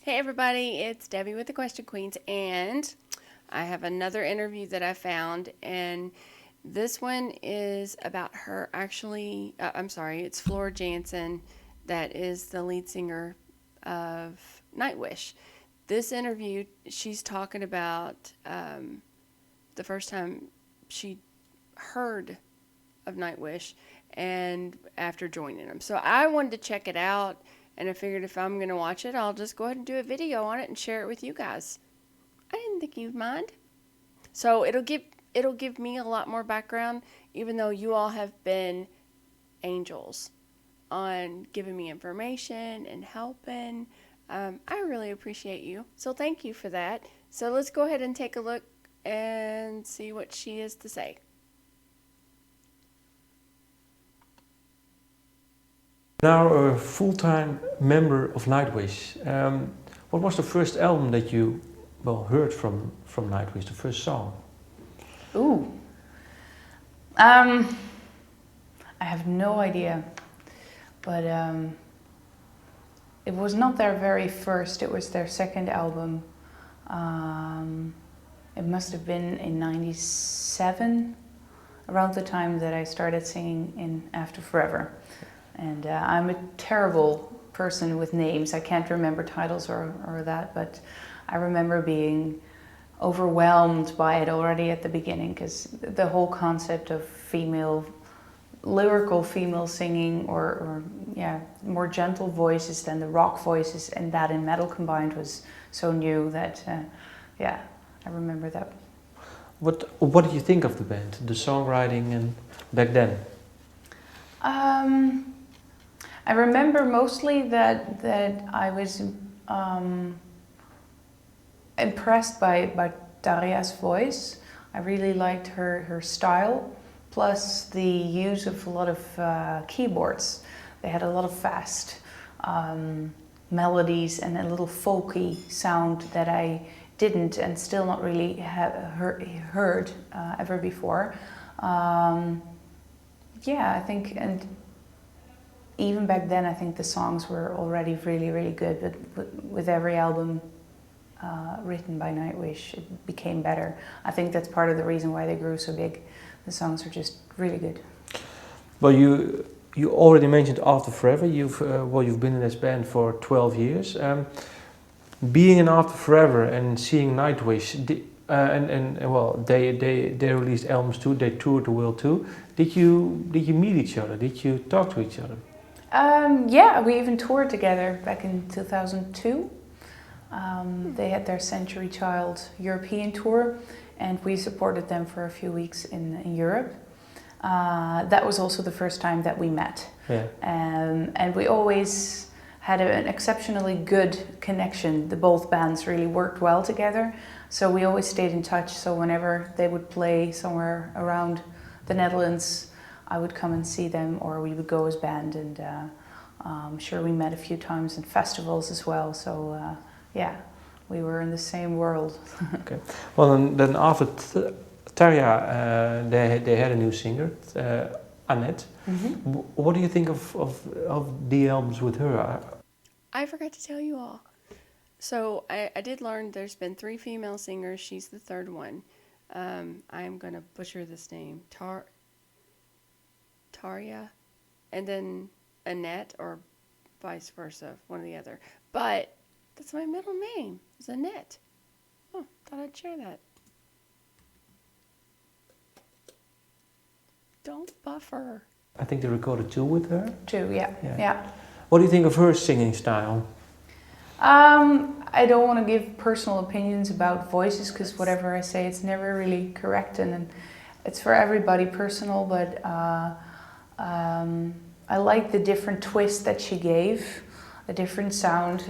Hey everybody, it's Debbie with the Question Queens, and I have another interview that I found, and this one is about her actually. I'm sorry, it's Flora Jansen, that is the lead singer of Nightwish. This interview, she's talking about the first time she heard of Nightwish and after joining them. So I wanted to check it out, and I figured if I'm going to watch it, I'll just go ahead and do a video on it and share it with you guys. I didn't think you'd mind. So it'll give me a lot more background, even though you all have been angels on giving me information and helping. I really appreciate you. So thank you for that. So let's go ahead and take a look and see what she has to say. Now a full-time member of Nightwish. What was the first album that you heard from Nightwish? The first song? Ooh. I have no idea, but it was not their very first. It was their second album. It must have been in '97, around the time that I started singing in After Forever. And I'm a terrible person with names. I can't remember titles or that, but I remember being overwhelmed by it already at the beginning, because the whole concept of lyrical female singing, or more gentle voices than the rock voices, and that in metal combined was so new that, I remember that. What did you think of the band, the songwriting, and back then? I remember mostly that I was impressed by Daria's voice. I really liked her style, plus the use of a lot of keyboards. They had a lot of fast melodies and a little folky sound that I didn't and still not really have heard ever before. I think, and even back then, I think the songs were already really, really good, but with every album written by Nightwish, it became better. I think that's part of the reason why they grew so big. The songs are just really good. Well, you already mentioned After Forever. You've been in this band for 12 years. Being in After Forever and seeing Nightwish, they released albums too. They toured the world too. Did you meet each other? Did you talk to each other? We even toured together back in 2002. They had their Century Child European tour, and we supported them for a few weeks in Europe. That was also the first time that we met. Yeah. And we always had an exceptionally good connection. Both bands really worked well together, so we always stayed in touch. So whenever they would play somewhere around the Netherlands, I would come and see them, or we would go as band, and I'm sure we met a few times in festivals as well. So we were in the same world. Okay. Well, then after Tarja, they had a new singer, Annette. Mm-hmm. What do you think of the albums with her? I forgot to tell you all. So I did learn there's been 3 female singers. She's the third one. I'm going to butcher this name. Tarja, and then Annette, or vice versa, one or the other. But that's my middle name, is Annette. Oh, thought I'd share that. Don't buffer. I think they recorded 2 with her. 2, yeah. What do you think of her singing style? I don't want to give personal opinions about voices, because whatever I say, it's never really correct, and it's for everybody personal, but I like the different twist that she gave, a different sound,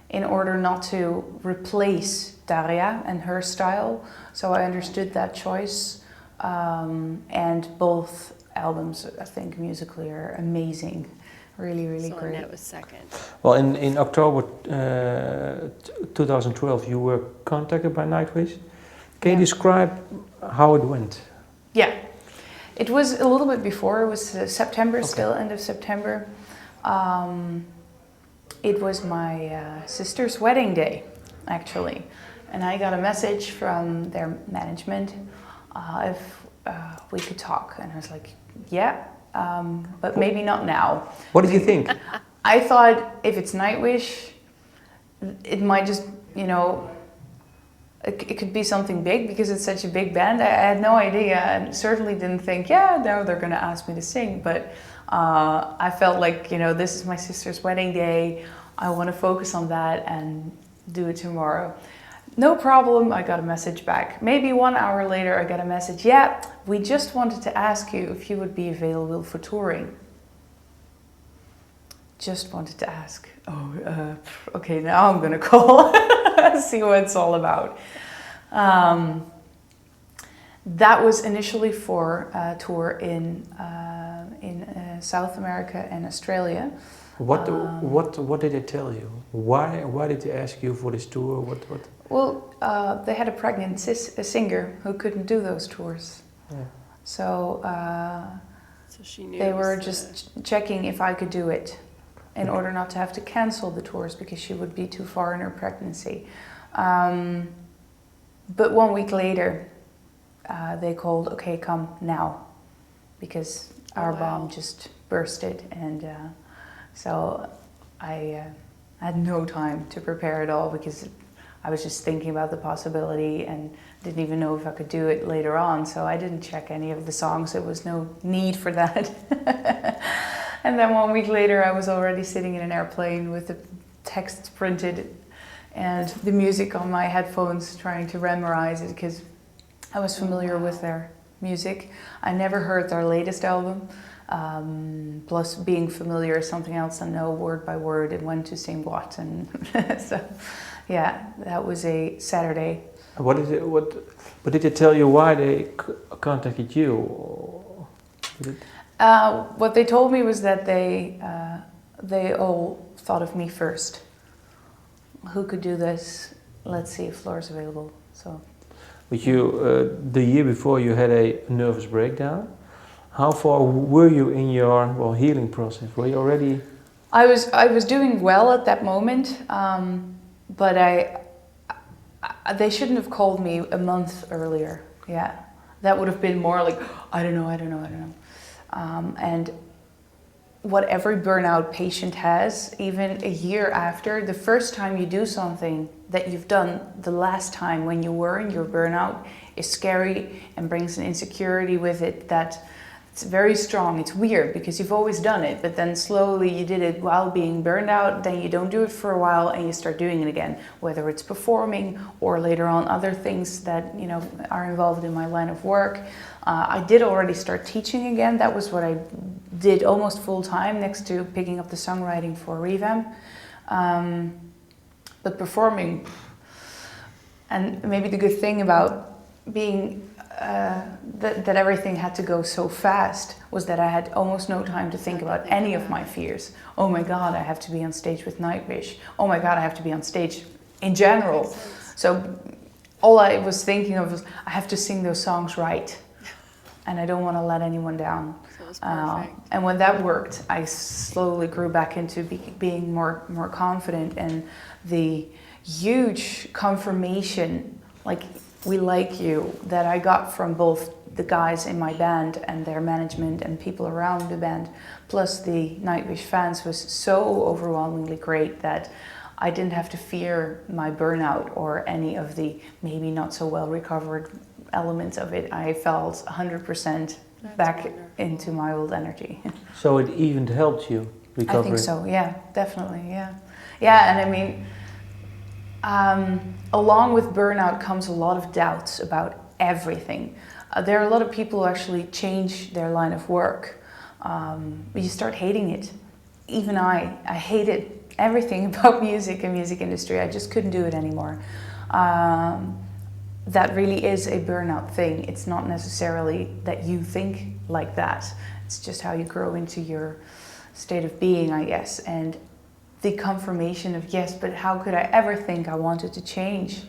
in order not to replace Daria and her style. So I understood that choice, and both albums, I think, musically are amazing. Really, really So great. Annette was second. Well, in October 2012, you were contacted by Nightwish. Can you describe how it went? Yeah, it was a little bit before. It was September, Okay. still end of September. It was my sister's wedding day, actually. And I got a message from their management if we could talk. And I was like, yeah, but maybe not now. What did you think? I thought if it's Nightwish, it might just, you know, it could be something big because it's such a big band. I had no idea and certainly didn't think, yeah, no, they're going to ask me to sing. But I felt like, you know, this is my sister's wedding day. I want to focus on that and do it tomorrow. No problem, I got a message back. Maybe 1 hour later I got a message, yeah, we just wanted to ask you if you would be available for touring. Just wanted to ask. Oh, okay, now I'm gonna call, see what it's all about. That was initially for a tour in South America and Australia. What did they tell you? Why did they ask you for this tour? What? Well, they had a pregnant singer who couldn't do those tours. Yeah. So she knew they it was were the- just checking if I could do it in order not to have to cancel the tours because she would be too far in her pregnancy. But 1 week later, they called, okay, come now, because our bomb just bursted. And so I had no time to prepare at all because I was just thinking about the possibility and didn't even know if I could do it later on. So I didn't check any of the songs. There was no need for that. And then 1 week later, I was already sitting in an airplane with the texts printed and the music on my headphones, trying to memorize it because I was familiar with their music. I never heard their latest album. Plus, being familiar is something else. I know word by word and when to sing what, and so yeah, that was a Saturday. But did they tell you why they contacted you? Or did it... What they told me was that they all thought of me first. Who could do this? Let's see if Floor's available. So. But you, the year before, you had a nervous breakdown. How far were you in your healing process? Were you already? I was doing well at that moment, but they shouldn't have called me a month earlier. Yeah, that would have been more like I don't know. And what every burnout patient has, even a year after, the first time you do something that you've done the last time when you were in your burnout is scary and brings an insecurity with it that it's very strong. It's weird because you've always done it, but then slowly you did it while being burned out, then you don't do it for a while and you start doing it again, whether it's performing or later on other things that, you know, are involved in my line of work. I did already start teaching again. That was what I did almost full time next to picking up the songwriting for Revamp. But performing, and maybe the good thing about being that everything had to go so fast was that I had almost no time to think about any of my fears. Oh my God, I have to be on stage with Nightwish. Oh my God, I have to be on stage in general. So all I was thinking of was I have to sing those songs right. And I don't want to let anyone down. So it was perfect. And when that worked, I slowly grew back into being more confident, and the huge confirmation, like we like you, that I got from both the guys in my band and their management and people around the band, plus the Nightwish fans, was so overwhelmingly great that I didn't have to fear my burnout or any of the maybe not so well recovered elements of it. I felt 100% back into my old energy. So it even helped you recover? I think so, yeah, definitely, yeah. Yeah, and I mean, along with burnout comes a lot of doubts about everything. There are a lot of people who actually change their line of work. You start hating it. Even I hated everything about music and music industry. I just couldn't do it anymore. That really is a burnout thing. It's not necessarily that you think like that. It's just how you grow into your state of being, I guess. And the confirmation of, yes, but how could I ever think I wanted to change?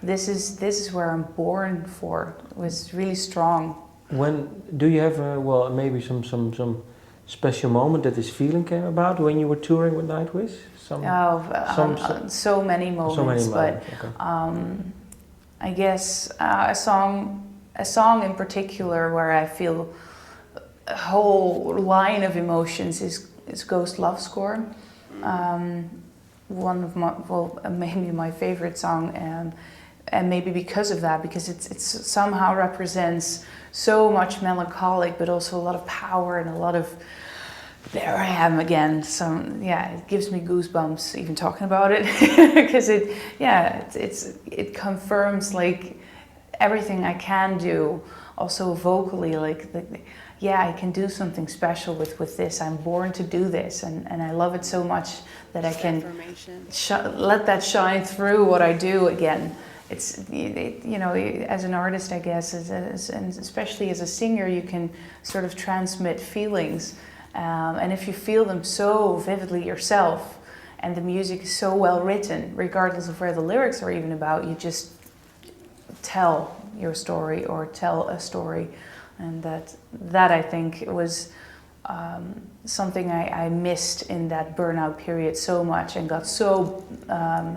This is where I'm born for. It was really strong. When do you have maybe some special moment that this feeling came about when you were touring with Nightwish? So many moments, so many but moments. Okay. I guess a song in particular where I feel a whole line of emotions is Ghost Love Score. One of my, well, maybe my favorite song, and maybe because of that, because it's somehow represents so much melancholic, but also a lot of power and a lot of, there I am again. It gives me goosebumps even talking about it, because it confirms like everything I can do, also vocally, like I can do something special with this. I'm born to do this, and I love it so much that I can let that shine through what I do again. As an artist, I guess, and especially as a singer, you can sort of transmit feelings. And if you feel them so vividly yourself, and the music is so well written, regardless of where the lyrics are even about, you just tell your story or tell a story. And that I think was something I missed in that burnout period so much, and got so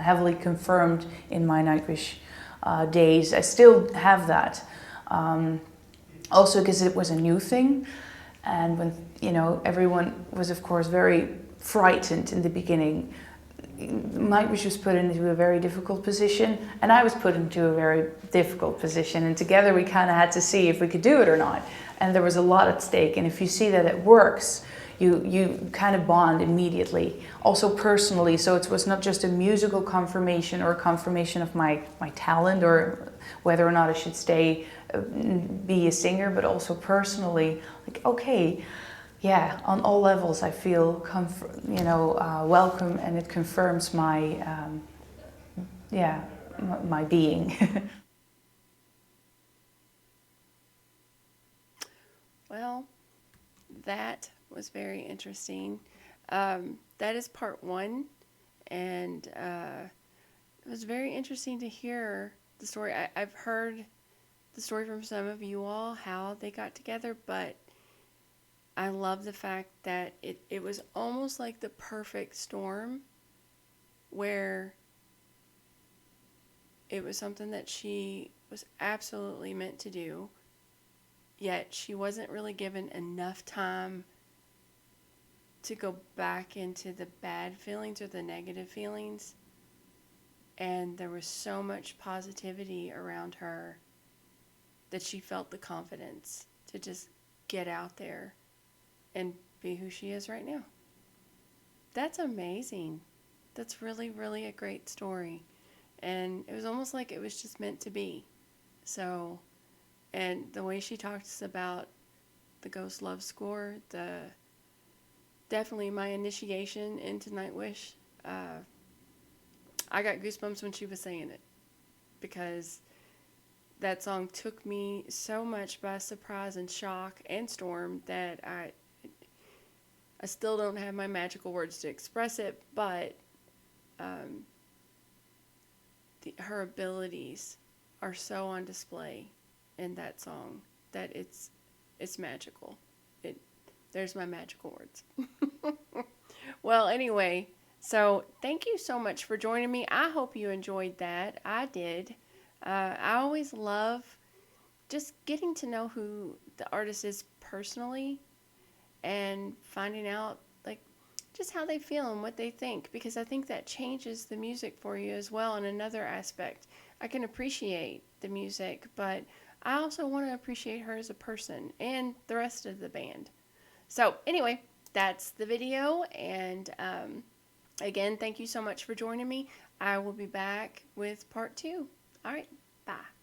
heavily confirmed in my Nightwish days. I still have that. Also because it was a new thing. And when, everyone was, of course, very frightened in the beginning. Nightwish was put into a very difficult position, and I was put into a very difficult position. And together we kind of had to see if we could do it or not. And there was a lot at stake. And if you see that it works, you kind of bond immediately. Also personally, so it was not just a musical confirmation or a confirmation of my talent or whether or not I should be a singer, but also personally, like, okay, yeah, on all levels I feel welcome, and it confirms my my being. Well, that was very interesting. That is part one, and it was very interesting to hear the story. I've heard the story from some of you all, how they got together, but I love the fact that it was almost like the perfect storm, where it was something that she was absolutely meant to do, yet she wasn't really given enough time to go back into the bad feelings or the negative feelings. And there was so much positivity around her that she felt the confidence to just get out there and be who she is right now. That's amazing. That's really, really a great story. And it was almost like it was just meant to be. So, and the way she talks about the Ghost Love Score, definitely my initiation into Nightwish, I got goosebumps when she was saying it, because that song took me so much by surprise and shock and storm that I still don't have my magical words to express it, but her abilities are so on display in that song that it's magical. There's my magical words. Well, anyway, so thank you so much for joining me. I hope you enjoyed that. I did. I always love just getting to know who the artist is personally, and finding out like just how they feel and what they think, because I think that changes the music for you as well. In another aspect, I can appreciate the music, but I also want to appreciate her as a person and the rest of the band. So anyway, that's the video, and again, thank you so much for joining me. I will be back with part 2. All right, bye.